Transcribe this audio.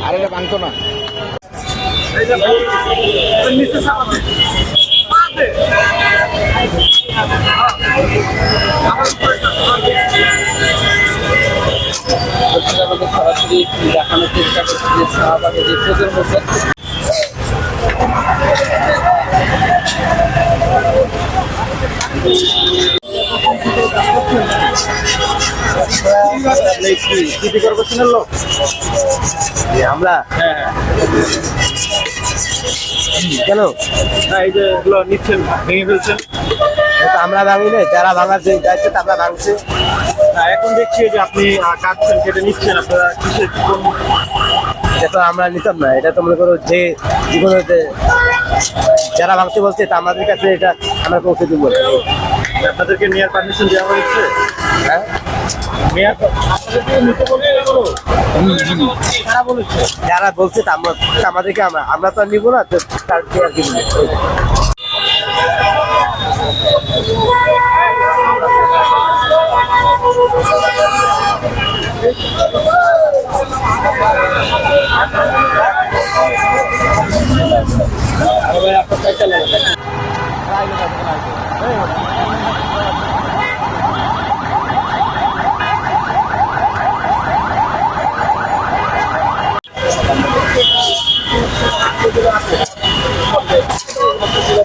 আরে ভাঙতো না। সরাসরি দেখানোর চেষ্টা করছি যে শাহবাগের যে প্রজন্ম সিটি কর্পোরেশনের লোক আমরা। কেন এই যে এগুলো নিচ্ছেন, ভেঙে ফেলছেন? আমরা ভাঙি না, যারা ভাঙার যে দায়িত্ব আমরা ভাঙছি। এখন দেখছি যে আপনি কাটছেন, কেটে নিচ্ছেন, আপনারা কিসের কোন? এটা তো আমরা নিতাম না, এটা তো মনে করো যে জীবনে যারা ভাঙতে বলছে তা আমাদের কাছে এটা আমরা পৌঁছে দিব। আপনাদেরকে নেওয়ার পারমিশন দেওয়া হয়েছে? হ্যাঁ, যারা বলছে আমাদেরকে আমরা তো নিবো না, তার আর কি আপনার